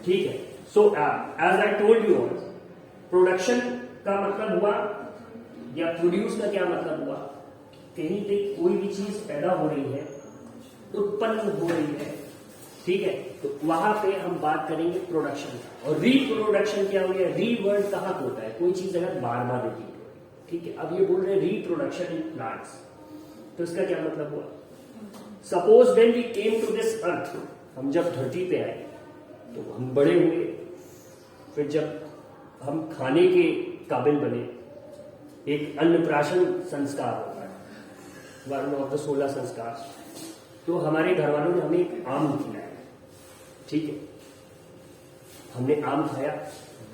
ठीक है। So as I told you all, production का मतलब हुआ या प्रोड्यूस का क्या मतलब हुआ, कहीं पे कोई भी चीज पैदा हो रही है, उत्पन्न हो रही है, ठीक है, तो वहां पे हम बात करेंगे प्रोडक्शन का। और रिप्रोडक्शन क्या हो गया, री वर्ड कहाँ पे होता है, कोई चीज अगर बार बार रिपीट हो, ठीक है। अब ये बोल रहे हैं रिप्रोडक्शन इन प्लांट्स, तो इसका क्या मतलब हुआ, suppose when we came to this earth, हम जब धरती पे आए तो हम बड़े हुए, फिर जब हम खाने के काबिल बने, एक अन्नप्राशन संस्कार होता है, वन ऑफ द 16 संस्कार, तो हमारे घर वालों ने हमें एक आम खिलाया, ठीक है, हमने आम खाया,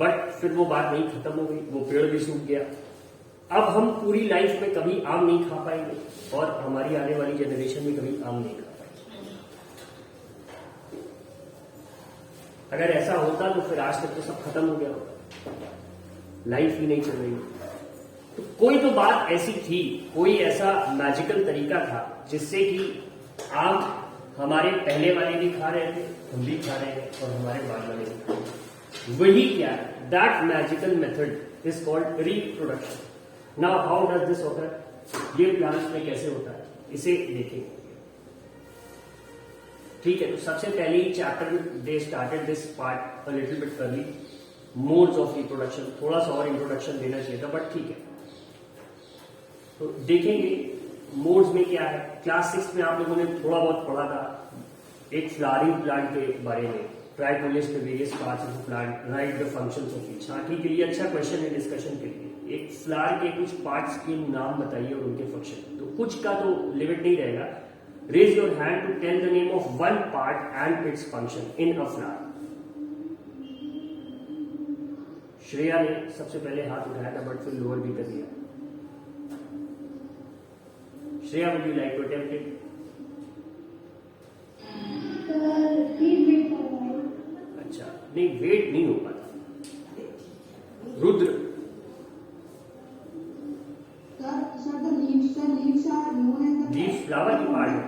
बट फिर वो बात नहीं खत्म हो गई, वो पेड़ भी सूख गया। अब हम पूरी लाइफ में कभी आम नहीं खा पाएंगे और हमारी आने वाली जनरेशन में कभी आम नहीं खा पाएंगे। अगर ऐसा होता तो फिर आज तक तो सब खत्म हो गया होता, लाइफ ही नहीं चल रही। तो कोई तो बात ऐसी थी, कोई ऐसा मैजिकल तरीका था जिससे कि आम हमारे पहले वाले भी खा रहे थे, हम भी खा रहे हैं और हमारे बाद वाले भी खा रहे हैं। वही क्या है, that magical method is called reproduction. Now how does this occur, ये प्लांट्स में कैसे होता है, इसे देखेंगे, ठीक है। तो सबसे पहले ही चैप्टर में they started this part a little bit early, modes of reproduction, थोड़ा सा और इंट्रोडक्शन देना चाहिए था, बट ठीक है। तो देखेंगे मोड्स में क्या है। क्लास 6 में आप लोगों ने थोड़ा बहुत पढ़ा था एक फ्लावरिंग प्लांट के बारे में, try to list the various parts of the plant, write the functions of each. हाँ ठीक है, ये अच्छा क्वेश्चन है डिस्कशन के लिए, एक फ्लावर के कुछ पार्ट्स के नाम बताइए और उनके फंक्शन। तो कुछ का तो लिमिट नहीं रहेगा, raise your hand to tell the name of one part and its function in a flower. Shreya ने सबसे पहले हाथ उठाया था बट फिर लोअर भी कर दिया। Shreya, would you like to attempt it? अच्छा, नहीं वेट नहीं हो पाता। रुद्र, लीफ फ्लावर की पार्ट है,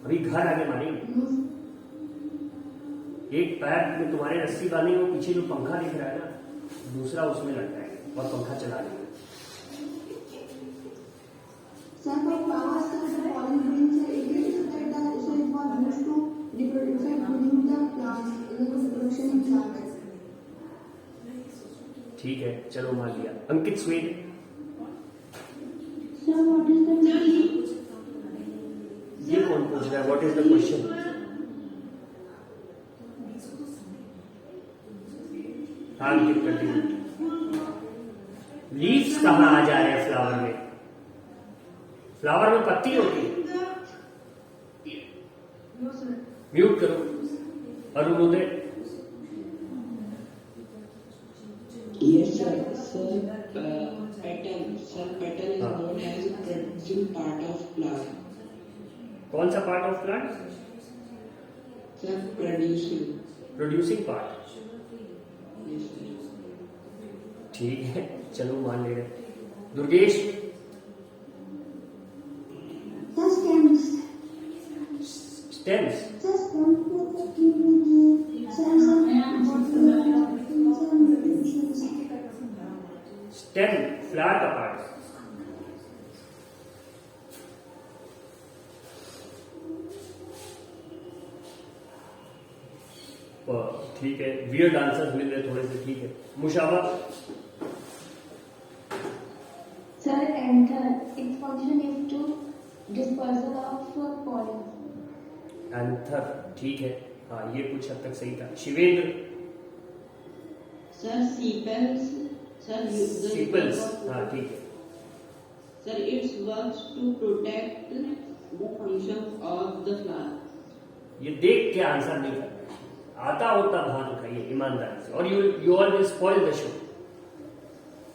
अभी घर आगे मारेंगे। एक पैर में तुम्हारे रस्सी बांधी, वो पीछे जो पंखा दिख रहा है ना, दूसरा उसमें लगता है और पंखा चला रही है। ठीक है, चलो मान लिया। अंकित स्वेद, ये कौन पूछ रहा है, व्हाट इज द क्वेश्चन? हाँ अंकित, कंटिन्यू। लीव्स कहाँ आ जा रहे हैं फ्लावर में? फ्लावर में पत्ती होती है। म्यूट करो Arunoday. Yes, sir. Petal. Sir, petal is known as producing part of plant. कौन सा part of plant? Sir, producing. Producing part. Yes, sir. ठीक है, चलो मान ले रहे। दुर्गेश, स्टेम्स। स्टेम फ्लावर का पार्ट। ठीक है, वियर्ड आंसर्स मिल रहे थोड़े से, ठीक है। मुशावा, Sir, anther, its function is to dispersal of pollen. Anther, ठीक है, हाँ ये कुछ हद तक सही था। Shivendra, Sir, sepals. Sir, सिपल्स, हाँ ठीक है। Sir, it works to protect the functions of the flower. ये देख के आंसर नहीं करना, आता होता भान उठाइए ईमानदारी से, और you all will spoil the show.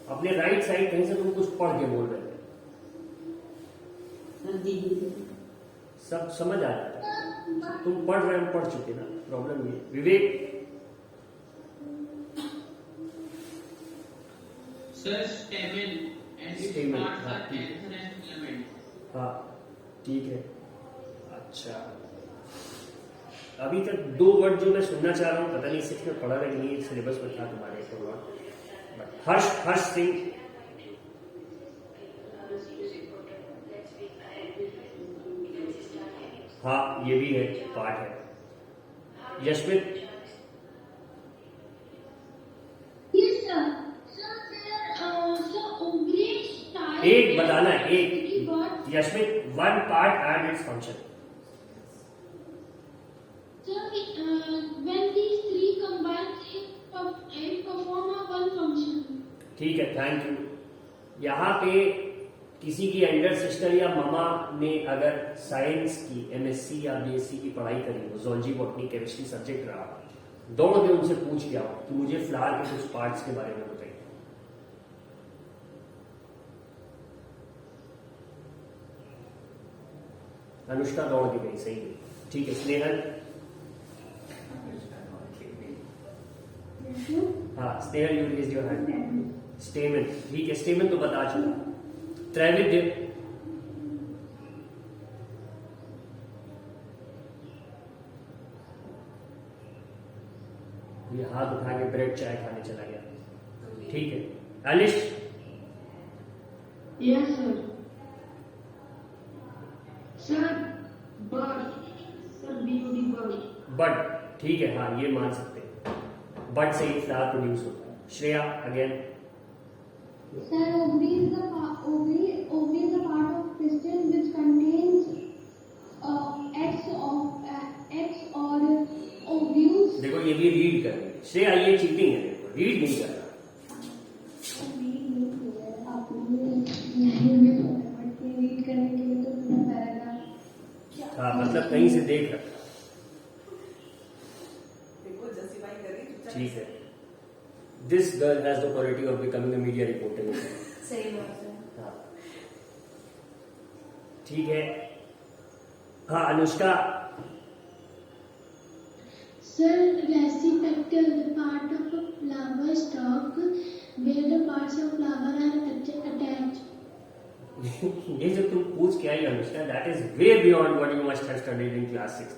अपने राइट साइड कहीं से तुम कुछ पढ़ के बोल रहे थे, सब समझ आ जाता है। तुम पढ़ रहे हो, पढ़ चुके ना, प्रॉब्लम ये। विवेक, Sir, stamen and its Stamen, parts हाँ, are ठीक। anther and filament. हाँ ठीक है, अच्छा अभी तक 2 वर्ड जो मैं सुनना चाह रहा हूँ, पता नहीं 6 में पढ़ा है कि नहीं, सिलेबस में था तुम्हारे को। हर्ष सिंह, हाँ ये भी है, पार्ट है। यशमित, Yes, sir. Sir, sir, English type. एक बताना है, एक What? यशमित, 1 part and its function. Sir, when these three combine, it perform a one function. ठीक है, थैंक यू। यहाँ पे किसी की एल्डर सिस्टर या ममा ने अगर साइंस की एमएससी या बीएससी की पढ़ाई करी हो, जोलॉजी, बॉटनी, केमिस्ट्री सब्जेक्ट रहा, दौड़ के उनसे पूछ के आओ कि मुझे फ्लावर के कुछ पार्ट्स के बारे में बताइए। अनुष्का दौड़ के गई, सही है, ठीक है। स्नेहल, हाँ Snehal, you raise your hand. Stamen, ठीक है, स्टेमन तो बता चुका। त्रैविध्य, ये हाथ उठा के ब्रेड चाय खाने चला गया, ठीक है। Eilish, Yes, sir. Sir, bird. Sir, beauty bird. बड, ठीक है, हाँ ये मान सकते हैं, बड से ही फ्लावर प्रोड्यूस होता है। Shreya again, Sir, ovary is the part of pistil which contains eggs or ovules. देखो ये भी रीड कर रही है श्रेया, ये चीटिंग है, देखो रीड नहीं कर रहा। रीड करने के लिए तो पूरा पैराग्राफ। हाँ मतलब कहीं से देख रखा, ठीक है। This girl has the quality of becoming a media reporter. सही बात है। हाँ ठीक है। हाँ Anushka, Sir, recipetal, the part of a flower stalk where the parts of flower are attached. ये जो तुम पूछ के आई Anushka, that is way beyond what you must have studied in class 6।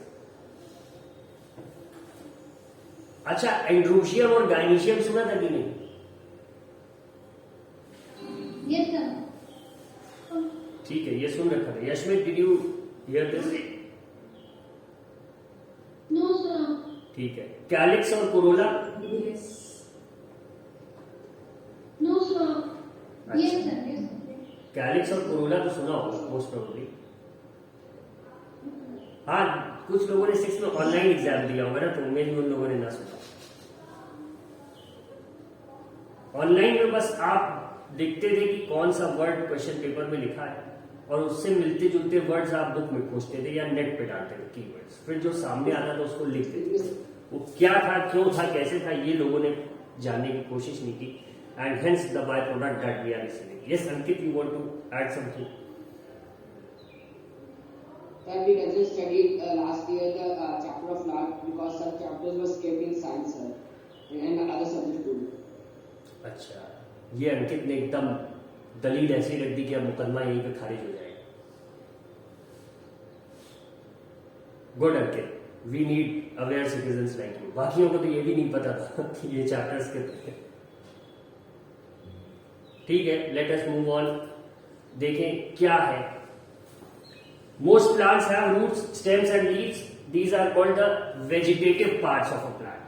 अच्छा, एंड्रोशियम और गाइनीशियम सुना था कि नहीं? Yes, sir. ठीक है, ये सुन रखा था। Yashmit, did you hear this? No, sir. ठीक है। कैलिक्स और कोरोला? Yes. No, sir. अच्छा। Yes, sir. Yes, sir. Calyx और कोरोला तो सुना होगा मोस्ट प्रोबेबली। हाँ, कुछ लोगों ने 6 में ऑनलाइन एग्जाम दिया होगा ना, तो उनमें भी उन लोगों ने ना सुना। ऑनलाइन में बस आप देखते थे कि कौन सा वर्ड क्वेश्चन पेपर में लिखा है और उससे मिलते जुलते वर्ड्स आप बुक में खोजते थे या नेट पे डालते थे कीवर्ड्स, फिर जो सामने आता था उसको लिखते थे। वो क्या था, क्यों था, कैसे था, ये लोगों ने जानने की कोशिश नहीं की। And hence the by product that we are receiving. Yes Ankit, you want to add something? That we also studied last year the chapter of law because some chapters were skipped in science and other subjects too. अच्छा, ये अंकित ने एकदम दलील ऐसी रख दी कि अब मुकदमा यहीं पे खारिज हो जाएगा। Good Ankit, we need aware citizens like you. बाकियों को तो ये भी नहीं पता था कि ये चैप्टर्स के। ठीक है, लेट अस मूव ऑन। देखें क्या है। Most plants have roots, stems and leaves. These are called the vegetative parts of a plant.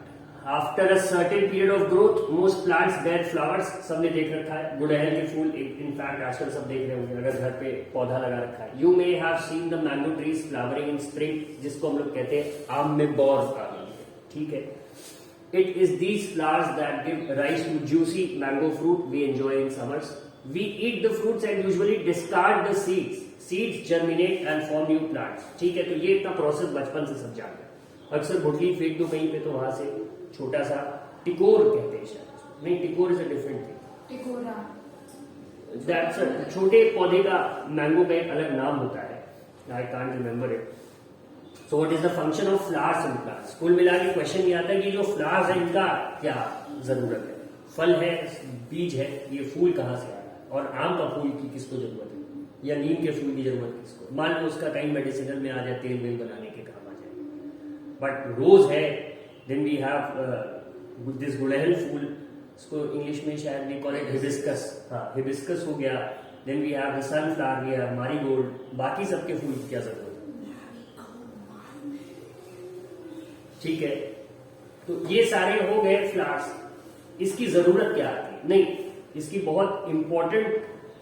After a certain period of growth, most plants bear flowers. सबने देख रखा है गुड़हल के फूल, इनफैक्ट आजकल सब देख रहे होंगे अगर घर पे पौधा लगा रखा है। You may have seen the mango trees flowering in spring, जिसको हम लोग कहते हैं आम में बौर आ गई है, ठीक है। It is these flowers that give rise to juicy mango fruit we enjoy in summers. We eat the fruits and usually discard the seeds. Seeds germinate and form new plants. ठीक है, तो ये इतना प्रोसेस बचपन से सब जानते हैं। अक्सर गुठली फेंक दो कहीं पे तो वहां से छोटा सा टिकोर कहते हैं शायद, नहीं टिकोर इज अ डिफरेंट थिंग। टिकोरा। दैट्स छोटे पौधे का मैंगो का एक अलग नाम होता है, I can't remember it. So what is the function of flowers in plants? कुल मिला के क्वेश्चन ये आता है कि जो फ्लावर्स है इनका क्या जरूरत है? फल है, बीज है, ये फूल कहाँ से आ रहा है? और आम का फूल की किसको जरूरत है, या नीम के फूल की जरूरत किसको? मान लो उसका कहीं मेडिसिनल में आ जाए, तेल वेल बनाने के काम आ जाए। बट रोज है, देन वी हैव दिस गुड़हल फूल, इसको इंग्लिश में शायद वी कॉल इट हिबिस्कस, हाँ हिबिस्कस हो गया, then we have the sunflower, we have marigold, बाकी सबके फूल की क्या जरूरत है, ठीक है। तो ये सारे हो गए फ्लावर्स, इसकी जरूरत क्या आती है? नहीं, इसकी बहुत इंपॉर्टेंट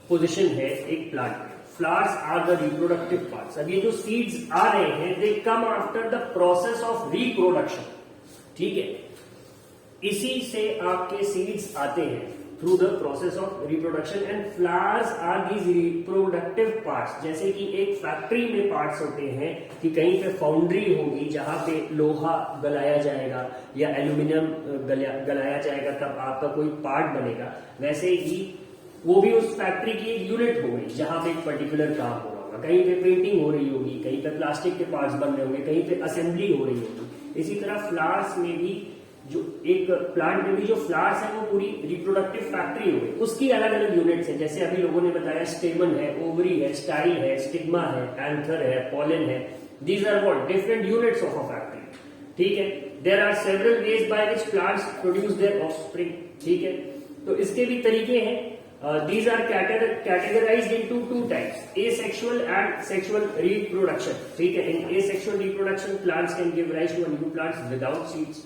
पोजीशन है एक प्लांट में। Flowers are the reproductive parts. अब ये जो सीड्स आ रहे हैं, they come after the process of reproduction, ठीक है। इसी से आपके सीड्स आते हैं through the process of reproduction, and flowers are these reproductive parts. जैसे कि एक फैक्ट्री में पार्ट्स होते हैं कि कहीं पे फाउंड्री होगी जहां पे लोहा गलाया जाएगा या एल्यूमिनियम गलाया जाएगा, तब आपका कोई पार्ट बनेगा। वैसे ही वो भी उस फैक्ट्री की एक यूनिट हो गई जहां पे एक पर्टिकुलर काम हो रहा होगा। कहीं पे पेंटिंग हो रही होगी, कहीं पे प्लास्टिक के पार्ट्स बन रहे होंगे, कहीं पे असेंबली हो रही होगी। इसी तरह फ्लावर्स में भी, जो एक प्लांट में भी जो फ्लावर्स है वो पूरी रिप्रोडक्टिव फैक्ट्री हो गई। उसकी अलग अलग यूनिट्स हैं, जैसे अभी लोगों ने बताया स्टेमन है, ओवरी है, स्टाइल है, स्टिग्मा है, एंथर है, पॉलन है। These are what different units of a factory, ठीक है। There are several ways by which plants produce their offspring, ठीक है। तो इसके भी तरीके हैं। These are categorized into two types, asexual and sexual reproduction, ठीक है। In asexual reproduction, plants can give rise to new plants without seeds,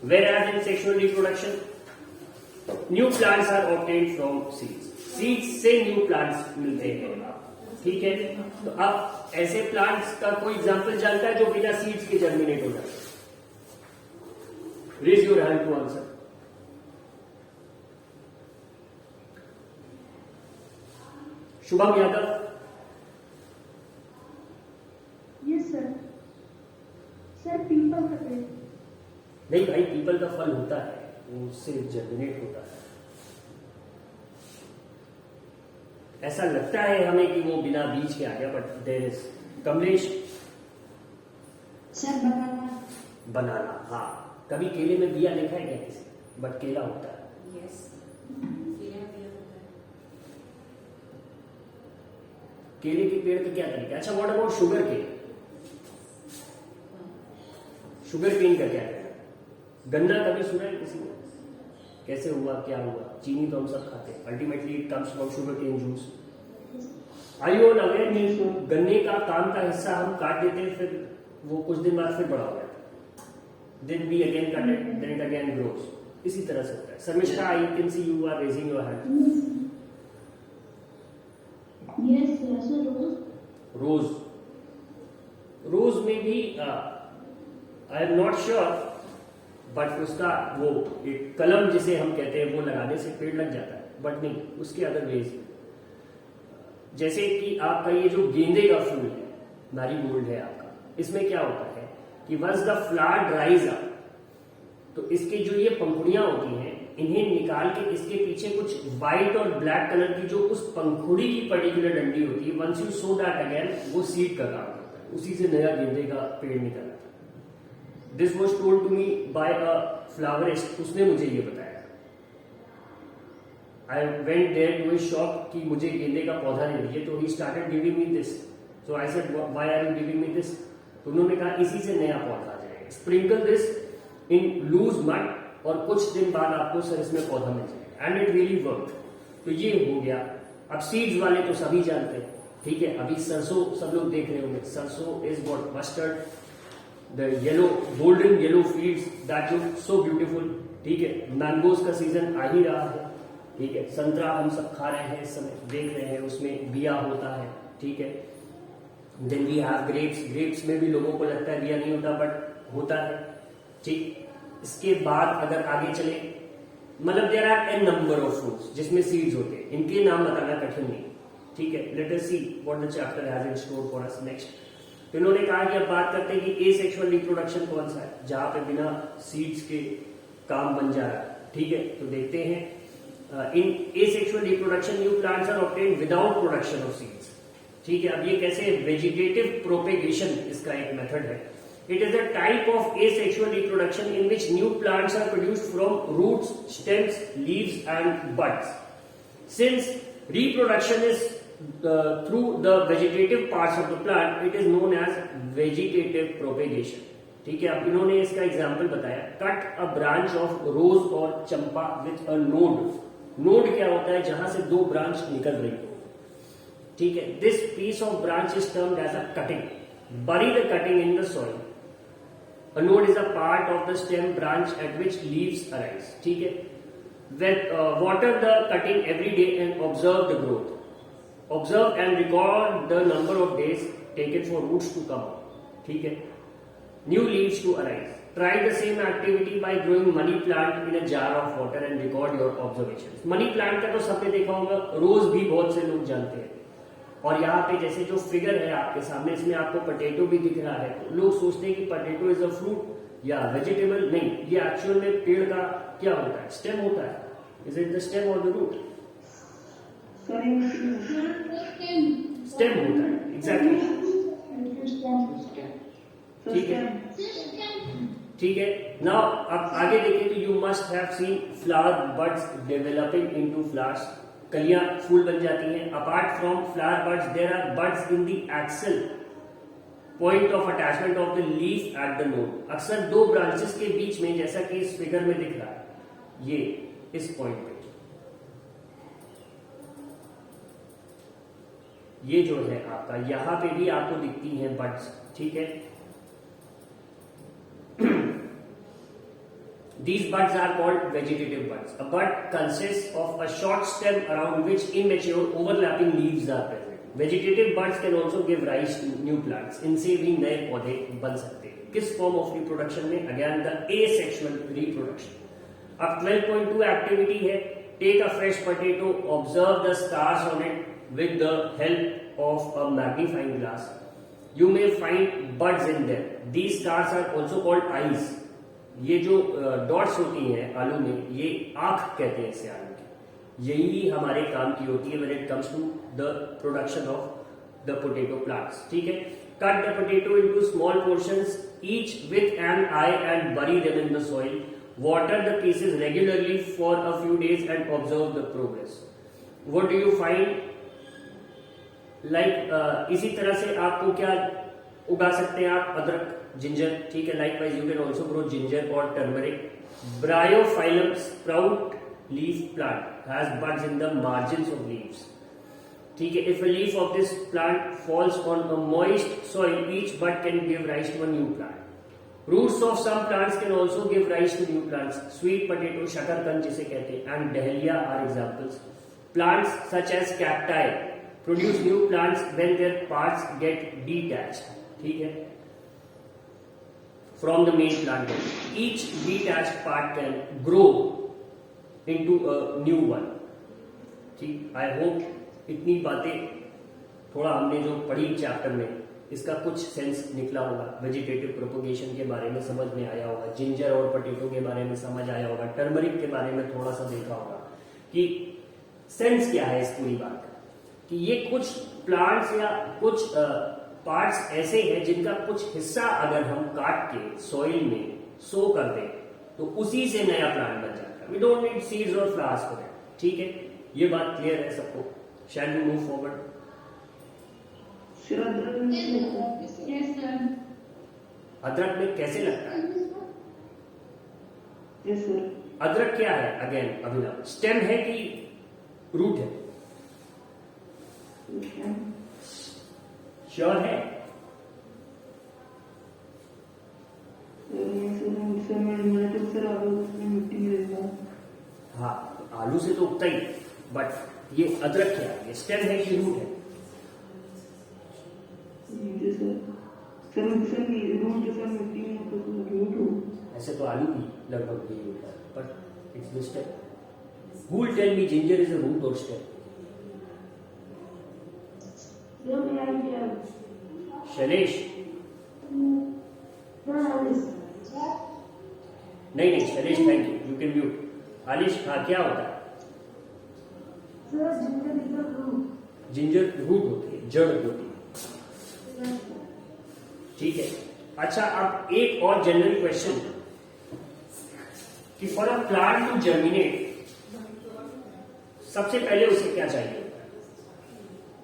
whereas in sexual reproduction, new plants are obtained from seeds. Seeds से new plants मिलते हैं, ठीक है। तो अब ऐसे प्लांट्स का कोई एग्जाम्पल जानता है जो बिना सीड्स के जर्मिनेट हो जाते हैं? Raise your hand to answer. Shubham Yadav. Yes sir. Sir people का पेड़। नहीं भाई, पीपल का फल होता है, वो उससे जर्मिनेट होता है। ऐसा लगता है हमें कि वो बिना बीज के आ गया, but there is. Kamlesh. Sir banana. Banana, हाँ। कभी केले में बिया देखा है क्या किसी? बट केला होता है। Yes. केले के पेड़ का क्या तरीका? अच्छा, what about sugarcane? Sugarcane का क्या है? गन्ना कभी सुना है किसी ने? कैसे हुआ, क्या हुआ? चीनी तो हम सब खाते हैं, ultimately it comes from sugarcane juice. Are you aware नहीं? गन्ने का काम का हिस्सा हम काट देते हैं, फिर वो कुछ दिन बाद फिर बड़ा हो जाता है, then we again cut it, then it again grows. इसी तरह से होता है। Sharmishtha, I can see you are raising your hand. Yes sir. Rose. Rose में भी I am not sure, but उसका वो एक कलम जिसे हम कहते हैं वो लगाने से पेड़ लग जाता है, बट नहीं, उसके अदर वेज। जैसे कि आपका ये जो गेंदे का फूल है, मैरीगोल्ड है आपका, इसमें क्या होता है कि once the flower dries up, तो इसके जो ये पंखुड़ियां होती हैं, इन्हें निकाल के इसके पीछे कुछ व्हाइट और ब्लैक कलर की जो उस पंखुड़ी की पर्टिकुलर डंडी होती है, once you sow that again, वो सीड का काम करता है, उसी से नया गेंदे का पेड़ निकल आता है। This was told to me by a florist, उसने मुझे ये बताया। I went there to his shop कि मुझे गेंदे का पौधा दे दीजिए, तो he started giving me this. So I said why are you giving me this? तो उन्होंने कहा इसी से नया पौधा आ जाएगा, sprinkle this in loose mud और कुछ दिन बाद आपको सर इसमें पौधा मिल जाएगा, एंड इट रियली वर्क। तो ये हो गया। अब सीड्स वाले तो सभी जानते हैं, ठीक है। अभी सरसों सब लोग देख रहे होंगे, सरसों is what mustard, the yellow golden yellow fields that look so beautiful, ठीक है। मैंगोज का सीजन आ ही रहा है, ठीक है। संतरा हम सब खा रहे हैं इस समय, देख रहे हैं, उसमें बिया होता है, ठीक है। Then we have grapes. Grapes में भी लोगों को लगता है बिया नहीं होता, बट होता है, ठीक। इसके बाद अगर आगे चले, मतलब there are an number of fruits जिसमें सीड्स होते हैं, इनके नाम बताना कठिन नहीं, ठीक है। Let us see what the chapter has in store for us next. तो इन्होंने कहा कि अब बात करते हैं कि एसेक्सुअल रिप्रोडक्शन कौन सा है, जहां पे बिना सीड्स के काम बन जा रहा है, ठीक है। तो देखते हैं, in asexual reproduction new plants are obtained without production of seeds, ठीक है। अब ये कैसे? वेजिटेटिव प्रोपेगेशन इसका एक मेथड है। It is a type of asexual reproduction in which new plants are produced from roots, stems, leaves and buds. Since reproduction is through the vegetative parts of the plant, it is known as vegetative propagation. ठीक है, अब इन्होंने इसका example बताया, cut a branch of रोज और चंपा with a node. Node क्या होता है? जहां से दो ब्रांच निकल रही हो, ठीक है। This piece of branch is termed as a cutting. Bury the cutting in the soil. A node is a part of the stem branch at which leaves arise. ठीक है, water the cutting every day and observe the growth. Observe and record the number of days taken for roots to come out. ठीक है, new leaves to arise. Try the same activity by growing money plant in a jar of water and record your observations. Money plant का तो सबने देखा होगा, रोज भी बहुत से लोग जानते हैं। और यहाँ पे जैसे जो फिगर है आपके सामने, इसमें आपको पोटैटो भी दिख रहा है। तो लोग सोचते हैं कि पोटैटो इज अ फ्रूट या वेजिटेबल। नहीं, ये एक्चुअल में पेड़ का क्या होता है? स्टेम होता है। इज इट द स्टेम और द रूट? स्टेम होता है, एग्जैक्टली। ठीक है, ठीक है। नाउ अब आगे देखें तो you must have seen flower buds developing into flowers. कलियां फूल बन जाती हैं। Apart from flower buds there are buds in the axil point of attachment of the leaf at the node. अक्सर दो ब्रांचेस के बीच में, जैसा कि इस फिगर में दिख रहा है, ये इस पॉइंट पे ये जो है आपका, यहां पे भी आपको दिखती हैं बड्स, ठीक है। These buds are called vegetative buds. A bud consists of a short stem around which immature overlapping leaves are present. Vegetative buds can also give rise to new plants. इनसे भी नए पौधे बन सकते हैं। किस फॉर्म ऑफ रिप्रोडक्शन में? Again the asexual reproduction. अब 12.2 एक्टिविटी है, take a fresh potato, observe the stars on it with the help of a magnifying glass. You may find buds in them. These stars are also called eyes. ये जो dots होती हैं आलू में, ये आंख कहते हैं इसे आलू की। यही हमारे काम की होती है when it comes to the production of the potato plants, ठीक है। Cut the potato into small portions each with an eye and bury them in the soil. Water the pieces regularly for a few days and observe the progress. What do you find? Like इसी तरह से आपको क्या उगा सकते हैं आप? अदरक, जिंजर, ठीक है। Likewise you can also grow ginger और turmeric. Bryophyllum sprout leaf plant has buds in the margins of leaves, ठीक है। If a leaf of this plant falls on a moist soil, each bud can give rise to a new plant. Roots of some plants can also give rise to new plants. Sweet potato, शकरकंद जिसे कहते हैं, and dahlia are examples. Plants such as cacti produce new plants when their parts get detached, ठीक है, from the main plant body. Each detached part can grow into a new one. ठीक, I hope इतनी बातें थोड़ा हमने जो पढ़ी chapter में, इसका कुछ सेंस निकला होगा। वेजिटेटिव प्रोपोगेशन के बारे में समझ में आया होगा, जिंजर और पोटैटो के बारे में समझ आया होगा, टर्मरिक के बारे में थोड़ा सा देखा होगा कि सेंस क्या है इस पूरी बात का, कि ये कुछ प्लांट्स या कुछ पार्ट्स ऐसे हैं जिनका कुछ हिस्सा अगर हम काट के सॉइल में सो कर दें तो उसी से नया प्लांट बन जाता है। वी डोंट नीड सीड्स और फ्लावर्स फॉर दैट, ठीक है। ये बात क्लियर है सबको? Shall we move forward? Yes, sir. अदरक में कैसे लगता है? Yes, sir. अदरक क्या है? अगेन अभिनव, स्टेम है कि रूट है? श्योर है? हाँ, आलू से तो उगता ही, बट ये अदरक क्या है? ये स्टेम है कि रूट है? ऐसे तो आलू भी लगभग यही होता है, but it's the stem. Who will tell me ginger is a root और स्टेम? शैलेश? नहीं, Shailesh thank you, you can mute. Alish, हाँ क्या होता है? जिंजर रूट होती है, जड़ होती है, ठीक है। अच्छा, अब एक और जनरल क्वेश्चन कि for a plant to germinate सबसे पहले उसे क्या चाहिए होता है?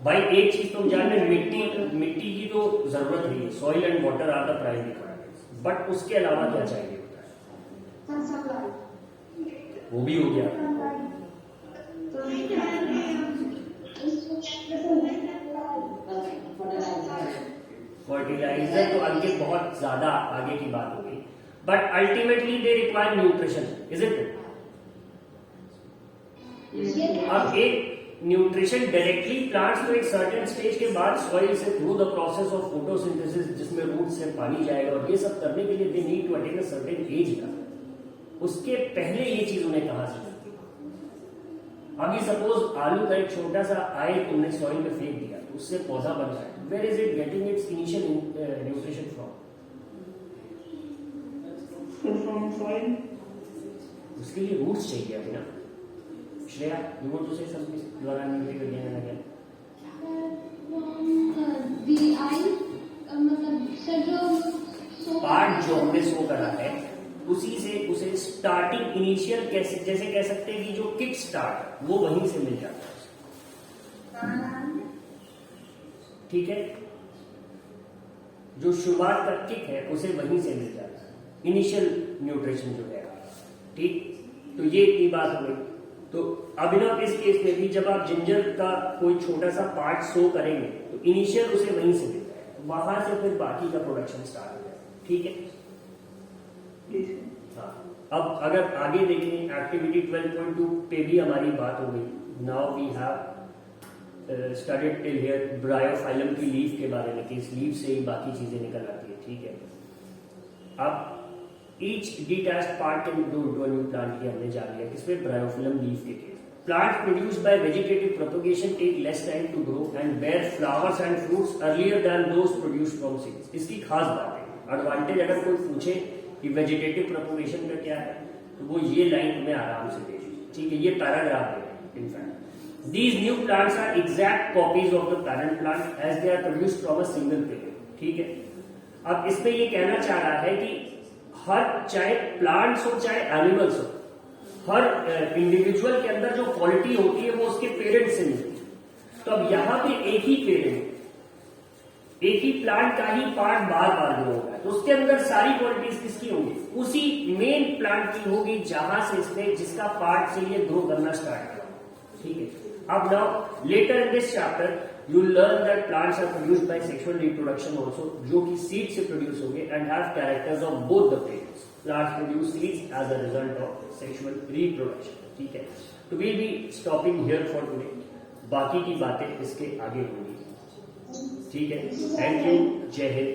भाई एक चीज तो जान रहे, मिट्टी की तो जरूरत है, soil and water are the primary components. But उसके अलावा क्या चाहिए होता है? वो भी हो गया। फर्टिलाइजर तो आगे बहुत ज्यादा आगे की बात होगी, but ultimately they require nutrition, is it? अब एक न्यूट्रिशन डायरेक्टली प्लांट्स को एक सर्टेन स्टेज के बाद सॉइल से through the process of photosynthesis, जिसमें रूट से पानी जाएगा, और ये सब करने के लिए they need to attain a certain age का। उसके पहले ये चीज उन्हें कहां से मिलती? अभी सपोज आलू का एक छोटा सा आए तुमने सॉइल में फेंक दिया, तो उससे पौधा बन रहा है, where is it getting its initial nutrition from? From soil. उसके लिए रूट्स चाहिए अभी ना। Shreya, you want to say something? You are unmuted again and again. मतलब सर जो पार्ट जो हमने शो करा है उसी से उसे स्टार्टिंग इनिशियल कैसे, जैसे कह सकते हैं कि जो किक स्टार्ट वो वहीं से मिल जाता है। ठीक है, जो शुरुआत का किक है उसे वहीं से मिल जाता है, इनिशियल न्यूट्रिशन जो है। ठीक, तो ये इतनी बात हो गई। तो अभिनव इस केस में भी जब आप जिंजर का कोई छोटा सा पार्ट शो करेंगे तो इनिशियल उसे वहीं से मिल जाएगा, वहां से फिर बाकी का प्रोडक्शन स्टार्ट हो जाएगा। ठीक है, हाँ। अब अगर आगे देखें, एक्टिविटी 12.2 पे भी हमारी बात हो गई। Now we have studied till here bryophyllum की लीफ के बारे में, कि इस लीफ से ही बाकी चीजें निकल आती है। ठीक है, अब each detached part can grow into a new plant, ये हमने जान लिया किसमें? ब्रायोफिलम लीफ के case. Plant produce by vegetative propagation take less time to grow and bear flowers and fruits earlier than those produced from seeds. इसकी खास बात है, एडवांटेज अगर कोई पूछे कि वेजिटेटिव प्रोपगेशन का क्या है, तो वो ये लाइन तुम्हें आराम से देगी। ठीक है, ये पैराग्राफ है। In fact these new plants are exact copies of the parent plant as they are produced from a single parent. ठीक है, अब इसमें ये कहना चाह रहा है कि हर, चाहे प्लांट्स हो चाहे एनिमल्स हो, हर इंडिविजुअल के अंदर जो क्वालिटी होती है वो उसके पेरेंट से मिलती है। तो अब यहां पे एक ही पेरेंट, एक ही प्लांट का ही पार्ट बार बार ग्रो होगा, तो उसके अंदर सारी क्वालिटीज किसकी होंगी? उसी मेन प्लांट की होगी जहां से इसने, जिसका पार्ट से ये ग्रो करना स्टार्ट किया। ठीक है, अब now later in this chapter you will learn that plants are produced by sexual reproduction also, जो कि seed से produce होंगे and have characters of both the parents. Plants produce seeds as a result of sexual reproduction. ठीक है, तो we'll be stopping here for today. बाकी की बातें इसके आगे होंगी। ठीक है, थैंक यू, जय हिंद।